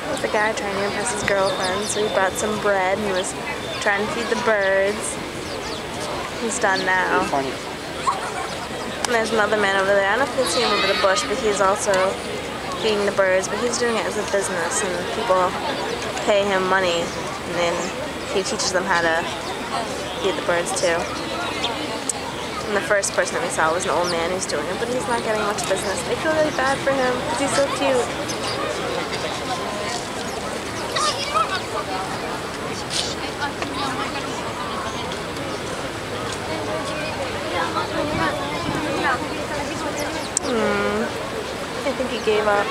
There's a guy trying to impress his girlfriend, so he brought some bread and he was trying to feed the birds. He's done now. And there's another man over there. I don't know if you can see him over the bush, but he's also feeding the birds, but he's doing it as a business, and people pay him money, and then he teaches them how to feed the birds too. And the first person that we saw was an old man who's doing it, but he's not getting much business. I feel really bad for him because he's so cute. I think he gave up.